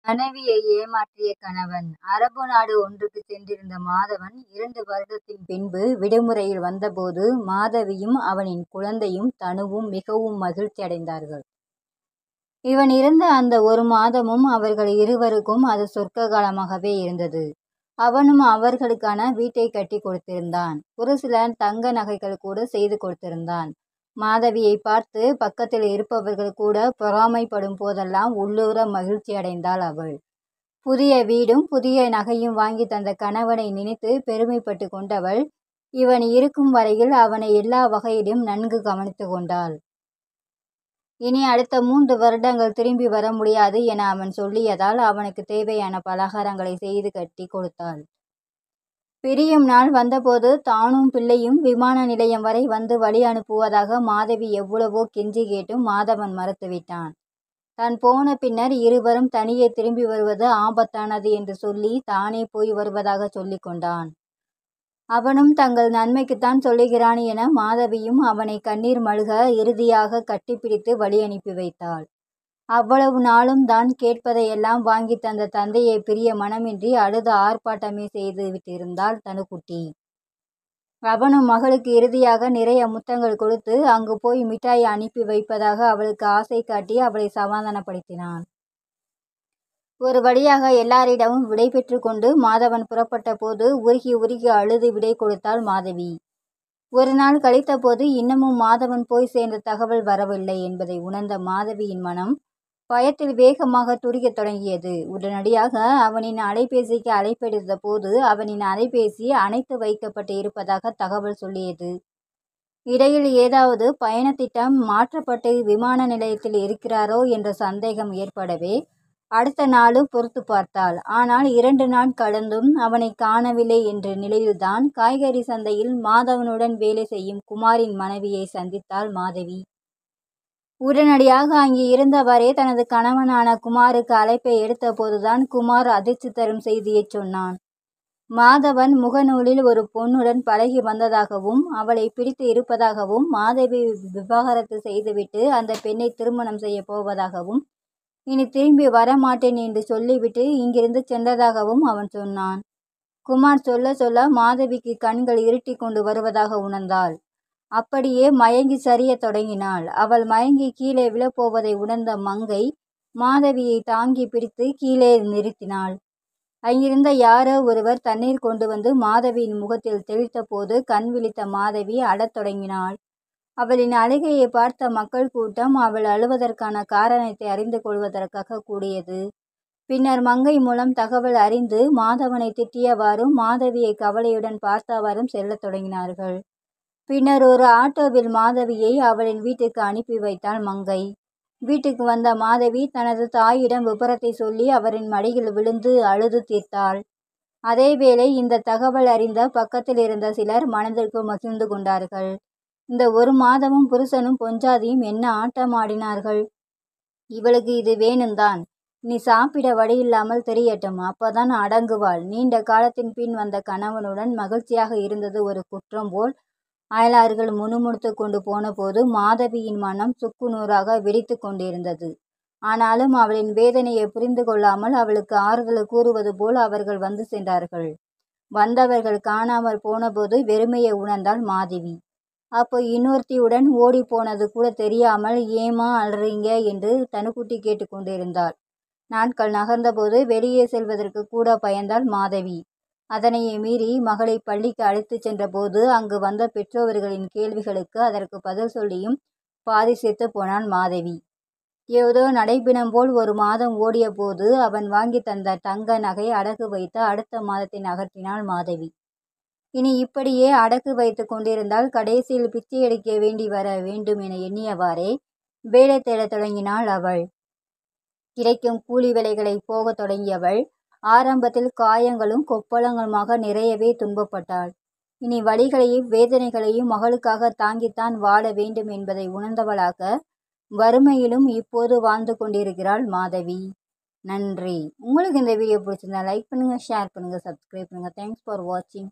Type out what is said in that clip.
மனைவியை ஏமாற்றிய கணவன். அரபு நாடு ஒன்றுக்கு சென்றிருந்த மாதவன் 2 வருடத்தின் பின்பு விடுமுறையில் வந்தபோது மாதவியும் அவனின் குழந்தையும் தனுவும் மிகவும் மகிழ்ச்சி அடைந்தார்கள். இவன் இருந்த அந்த 1 மாதமும் அவர்கள் இருவருக்கும் அது சொர்க்க காலமாகவே இருந்தது. அவனும் அவர்களுக்கான வீட்டை கட்டி கொடுத்திருந்தான். ஒரு சில தங்க நகைகள் கூட செய்து கொடுத்திருந்தான். மாதவியை பார்த்து பக்கத்தில் இருப்பவர்கள் கூட பொறாமைப்படும் போதெல்லாம் உள்ளூர மகிழ்ச்சி அடைந்தாள் அவள். புதிய வீடும் புதிய நகையும் வாங்கி தந்த கணவனை நினைத்து பெருமைப்பட்டு கொண்டவள் இவன் இருக்கும் வரையில் அவனை எல்லா வகையிலும் நன்கு கவனித்து கொண்டாள். இனி அடுத்த 3 வருடங்கள் திரும்பி வர முடியாது என அவன் சொல்லியதால் அவனுக்கு தேவையான பலகாரங்களை செய்து கட்டி கொடுத்தாள். பிரியும் நாள் வந்தபோது தானும் பிள்ளையும் விமான நிலையம் வரை வந்து வழி அனுப்புவதாக மாதவி எவ்வளவோ கெஞ்சி கேட்டும் மாதவன் மறுத்துவிட்டான். தான் போன பின்னர் இருவரும் தனியே திரும்பி வருவது ஆபத்தானது என்று சொல்லி தானே போய் வருவதாக சொல்லி கொண்டான். அவனும் தங்கள் நன்மைக்குத்தான் சொல்லுகிறான் என மாதவியும் அவனை கண்ணீர் மல்க இறுதியாக கட்டிப்பிடித்து வழி அனுப்பி வைத்தாள். அவ்வளவு நாளும் தான் கேட்பதையெல்லாம் வாங்கி தந்த தந்தையை பிரிய மனமின்றி அழுது ஆர்ப்பாட்டமே செய்து விட்டிருந்தாள் தனுக்குட்டி. அவனும் மகளுக்கு இறுதியாக நிறைய முத்தங்கள் கொடுத்து அங்கு போய் மிட்டாய் அனுப்பி வைப்பதாக அவளுக்கு ஆசை காட்டி அவளை சமாதானப்படுத்தினான். ஒரு வழியாக எல்லாரிடமும் விடை பெற்று கொண்டு மாதவன் புறப்பட்ட போது உருகி உருகி அழுது விடை கொடுத்தாள் மாதவி. ஒரு நாள் கழித்த போது இன்னமும் மாதவன் போய் சேர்ந்த தகவல் வரவில்லை என்பதை உணர்ந்த மாதவியின் மனம் பயத்தில் வேகமாக துடிக்கத் தொடங்கியது. உடனடியாக அவனின் அலைபேசிக்கு அழைப்பெடுத்த போது அவனின் அலைபேசி அணைத்து வைக்கப்பட்டு இருப்பதாக தகவல் சொல்லியது. இடையில் ஏதாவது பயணத்திட்டம் மாற்றப்பட்டு விமான நிலையத்தில் இருக்கிறாரோ என்ற சந்தேகம் ஏற்படவே அடுத்த நாளும் பொறுத்து பார்த்தாள். ஆனால் 2 நாள் கடந்தும் அவனை காணவில்லை என்ற நிலையில்தான் காய்கறி சந்தையில் மாதவனுடன் வேலை செய்யும் குமாரின் மனைவியை சந்தித்தாள் மாதவி. உடனடியாக அங்கே இருந்தவரே தனது கணவனான குமாருக்கு அழைப்பை எடுத்த போதுதான் குமார் அதிர்ச்சி தரும் செய்தியை சொன்னான். மாதவன் முகநூலில் ஒரு பொண்ணுடன் பழகி வந்ததாகவும் அவளை பிடித்து இருப்பதாகவும் மாதவி விவாகரத்து செய்துவிட்டு அந்த பெண்ணை திருமணம் செய்ய போவதாகவும் இனி திரும்பி வரமாட்டேன் என்று சொல்லிவிட்டு இங்கிருந்து சென்றதாகவும் அவன் சொன்னான். குமார் சொல்ல சொல்ல மாதவிக்கு கண்கள் இருட்டி கொண்டு வருவதாக உணர்ந்தாள். அப்படியே மயங்கி சரிய தொடங்கினாள். அவள் மயங்கி கீழே விழப்போவதை உணர்ந்த மங்கை மாதவியை தாங்கி பிடித்து கீழே நிறுத்தினாள். அங்கிருந்த யாரோ ஒருவர் தண்ணீர் கொண்டு வந்து மாதவியின் முகத்தில் தெளித்த போது கண் விழித்த மாதவி அழத் தொடங்கினாள். அவளின் அழுகையை பார்த்த மக்கள் கூட்டம் அவள் அழுவதற்கான காரணத்தை அறிந்து கொள்வதற்காக கூடியது. பின்னர் மங்கை மூலம் தகவல் அறிந்து மாதவனை திட்டியவாறும் மாதவியை கவலையுடன் பார்த்தவாறும் செல்லத் தொடங்கினார்கள். பின்னர் ஒரு ஆட்டோவில் மாதவியை அவளின் வீட்டுக்கு அனுப்பி வைத்தாள் மங்கை. வீட்டுக்கு வந்த மாதவி தனது தாயிடம் விபரத்தை சொல்லி அவரின் மடியில் விழுந்து அழுது தீர்த்தாள். அதேவேளை இந்த தகவல் அறிந்த பக்கத்தில் இருந்த சிலர் மனதிற்கு மகிழ்ந்து கொண்டார்கள். இந்த 1 மாதமும் புருஷனும் பொஞ்சாதியும் என்ன ஆட்டம் ஆடினார்கள். இவளுக்கு இது வேணும்தான், நீ சாப்பிட வழியில்லாமல் தெரியட்டும், அப்பதான் அடங்குவாள். நீண்ட காலத்தின் பின் வந்த கணவனுடன் மகிழ்ச்சியாக இருந்தது ஒரு குற்றம் போல் அயலார்கள் முணுமுணுத்து கொண்டு போன போது மாதவியின் மனம் சுக்குநூறாக வெடித்து கொண்டிருந்தது. ஆனாலும் அவளின் வேதனையை புரிந்து கொள்ளாமல் அவளுக்கு ஆறுதல் கூறுவது போல் அவர்கள் வந்து சென்றார்கள். வந்தவர்கள் காணாமல் போனபோது வெறுமையை உணர்ந்தாள் மாதவி. அப்போ இன்னொருத்தியுடன் ஓடி போனது கூட தெரியாமல் ஏமா அலறீங்க என்று தனுக்குட்டி கேட்டு கொண்டிருந்தாள். நாட்கள் நகர்ந்தபோது வெளியே செல்வதற்கு கூட பயந்தாள் மாதவி. அதனையே மீறி மகளை பள்ளிக்கு அழைத்து சென்ற போது அங்கு வந்த பெற்றோர்களின் கேள்விகளுக்கு அதற்கு பதில் சொல்லியும் பாதி செத்து போனான் மாதவி. ஏதோ நடைபிணம் போல் 1 மாதம் ஓடிய போது அவன் வாங்கி தந்த தங்க நகை அடகு வைத்து அடுத்த மாதத்தை நகர்த்தினாள் மாதவி. இனி இப்படியே அடகு வைத்து கொண்டிருந்தால் கடைசியில் பிச்சை எடுக்க வேண்டி வர வேண்டும் என எண்ணியவாறே வேலை தேடத் தொடங்கினாள் அவள். கிடைக்கும் கூலி வேலைகளை போகத் தொடங்கியவள் ஆரம்பத்தில் காயங்களும் கொப்பளங்களுமாக நிறையவே துன்பப்பட்டாள். இனி வலிகளையும் வேதனைகளையும் மகளுக்காக தாங்கித்தான் வாழ வேண்டும் என்பதை உணர்ந்தவளாக வறுமையிலும் இப்போது வாழ்ந்து கொண்டிருக்கிறாள் மாதவி. நன்றி. உங்களுக்கு இந்த வீடியோ பிடிச்சிருந்தா லைக் பண்ணுங்க, ஷேர் பண்ணுங்க, சப்ஸ்கிரைப் பண்ணுங்க. தேங்க்ஸ் ஃபார் வாட்சிங்.